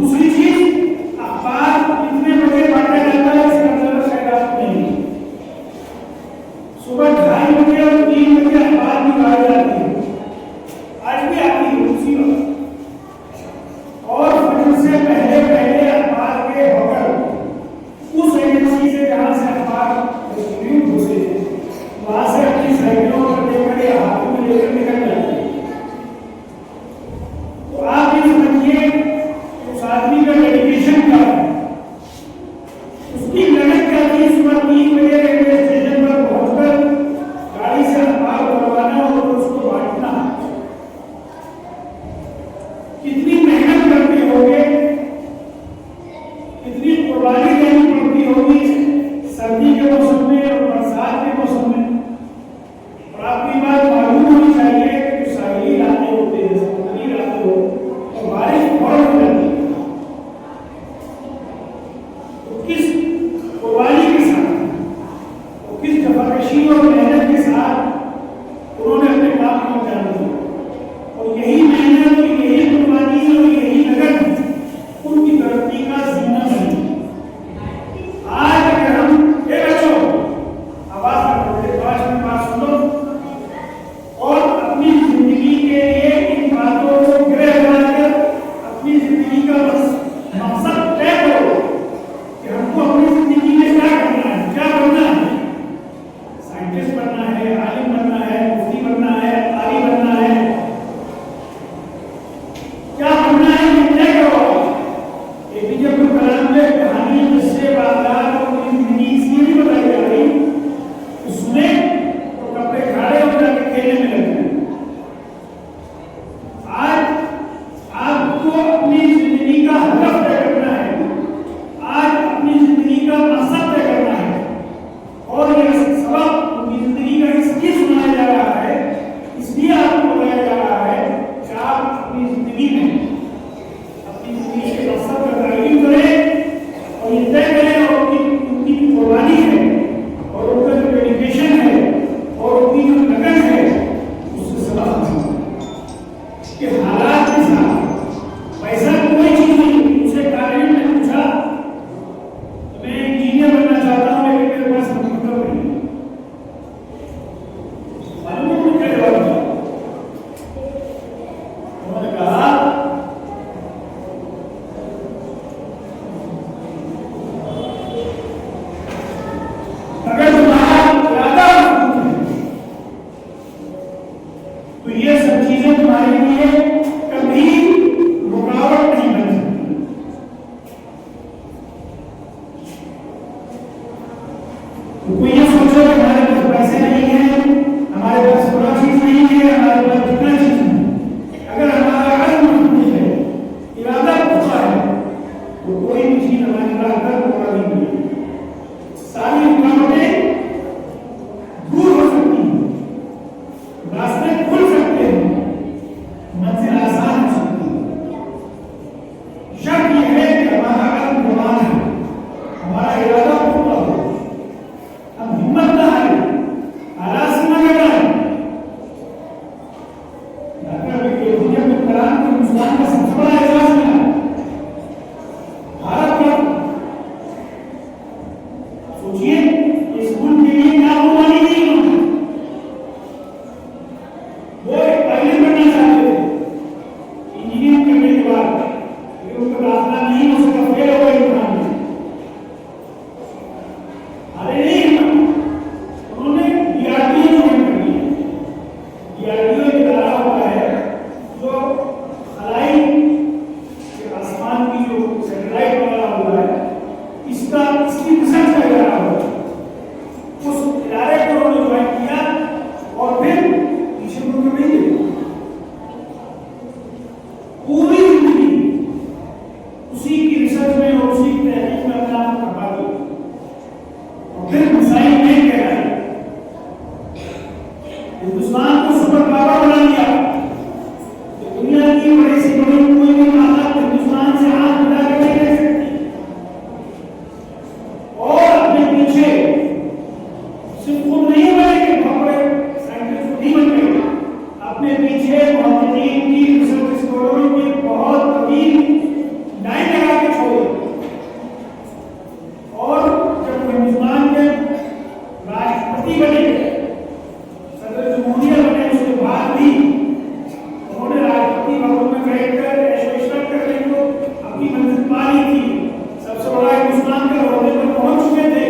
दूसरी चीज अखबार इतने बड़े बांटा जाता है तो कोई ये सोचो कि हमारे पास पैसे नहीं है, हमारे पास पूरा चीज नहीं है, हमारे पास कितना चीज नहीं। अगर हमारा इल्म मजबूत है, इरादा पुख्ता है, तो कोई भी चीज हमारी राह पूरा नहीं है। सारी रुकावटें दूर हो सकती हैं, रास्ते खुल सकते हैं, मंजिल आसान हो सकती है। शर्त यह है कि हमारा इल्म जवान है, हमारा इरादा पुख्ता हो, हम हिम्मत ना हारें, आलस न करें। दुनिया में कलाम को हिंदुस्तान का सबसे बड़ा एजाज मिला भारत को। सोचिए स्कूल के लिए क्या कुर्बानी दी उन्होंने। वो एक पायलट बनना चाहते थे इंजीनियरिंग करने के बाद, लेकिन उनका दाखिला नहीं हो सका, फेल हो गए इम्तिहान में। अरे नहीं, उन्होंने डीआरडीओ ज्वाइन कर लिया। डीआरडीओ एक इदारा होता है जो खलाई के आसमान की जो सैटेलाइट वगैरह होता है, इसकी रिसर्च का इदारा होता है। उस इदारे को उन्होंने ज्वाइन किया और फिर पीछे मुड़ के नहीं देखा। पूरी जिंदगी उसी की रिसर्च में और उसी की तहकीक में अपना आप खपा दिया और फिर मिसाइल में कह रहा है हिंदुस्तान को सुपर पावर बना दिया। दुनिया की बड़ी से बड़ी कोई भी ताकत हिंदुस्तान से हाथ मिला के नहीं रह सकती। और अपने पीछे सिर्फ खुद नहीं बनेंगे, बहुत बड़े साइंटिस्ट नहीं बन गए, अपने पीछे मोहम्मदीन की रिसर्च स्कॉलरों की बहुत तवील लाइन लगा के छोड़े। और जब हिंदुस्तान के राष्ट्रपति बने, सदर जमहूरिया बने, उसके बाद भी उन्होंने राष्ट्रपति भवन में बैठकर ऐशो-इशरत करने को अपनी मंजिल पा ली थी। सबसे बड़ा हिंदुस्तान का होने पर पहुंच चुके थे।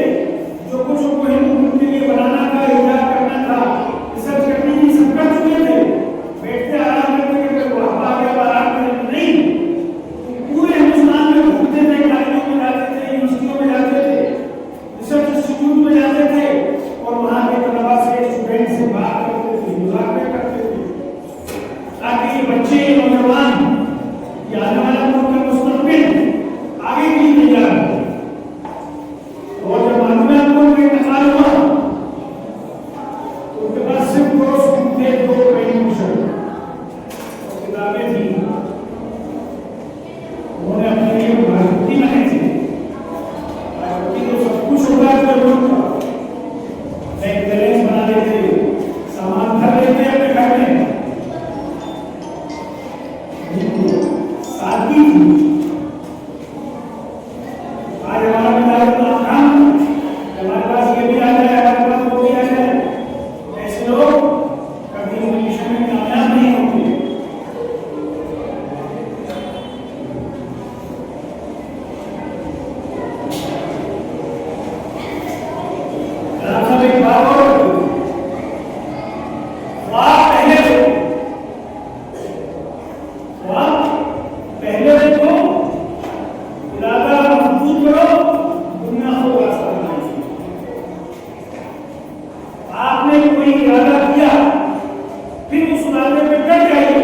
जो कुछ उनको हिंदू मुल्क के लिए बनाना था, इजाद करना था, रिसर्च करनी थी, सब कर चुके थे। बैठते आराम करते करते वहां आ गया, आराम करने नहीं, पूरे हिंदुस्तान में घूमते थे, कॉलेजों में जाते थे, यूनिवर्सिटियों में जाते थे, रिसर्च इंस्टीट्यूट में जाते थे और वहां के तलबा से, स्टूडेंट से बात करते थे, मुलाकात करते थे, ताकि ये बच्चे, नौजवान, ये आने वाला मुल्क का मुस्तकबिल आगे के लिए तैयार हो। और जब मालूमात को इंतकाल हुआ तो उनके पास सिर्फ दो सूट थे, दो पेंशन और किताबें थी। उन्होंने अपने लिए राष्ट्रपति बने थे। राष्ट्रपति को सब कुछ होगा जरूर था, बैंक बैलेंस बना लेते, सामान भर लेते अपने घर में, सादगी थी। आज हमारा मिजाज इतना काम, हमारे पास ये भी आ जाए, हमारे पास वो भी आ जाए, ऐसे लोग कभी मिशन में कामयाब नहीं होते। एक बात और पहले देखो, इरादा मजबूत करो, दुनिया को रास्ता बनाइए। आपने कोई इरादा किया, फिर उस इरादे पे डट जाइए।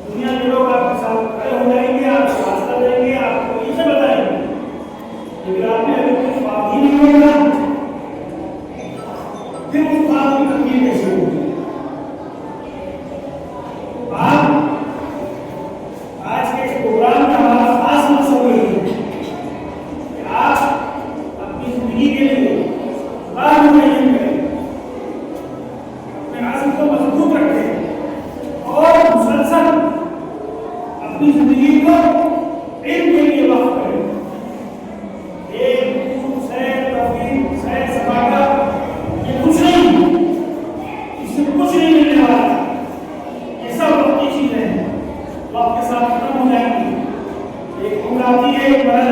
दुनिया के लोग आपके साथ खड़े हो जाएंगे, आपको रास्ता देंगे, आपको इसे बताएंगे। लेकिन आपने अभी कुछ बात ही नहीं किया, फिर उस बात की तकलीफ कैसे होगी? आज के इस प्रोग्राम का हमारा खास मकसद ये है कि आप अपनी जिंदगी के लिए मुतय्यन करें, अपने आज़म को मजबूत रखें और मुसलसल अपनी जिंदगी को इल्म के लिए वक्फ करें। एक सैर तफरीह, सैर सपाटा, ये कुछ नहीं, इससे कुछ नहीं मिलने वाला। ये सब वक्त की चीजें हैं, वक्त के साथ खत्म हो जाएंगी। एक उम्र आती है, एक बड़ा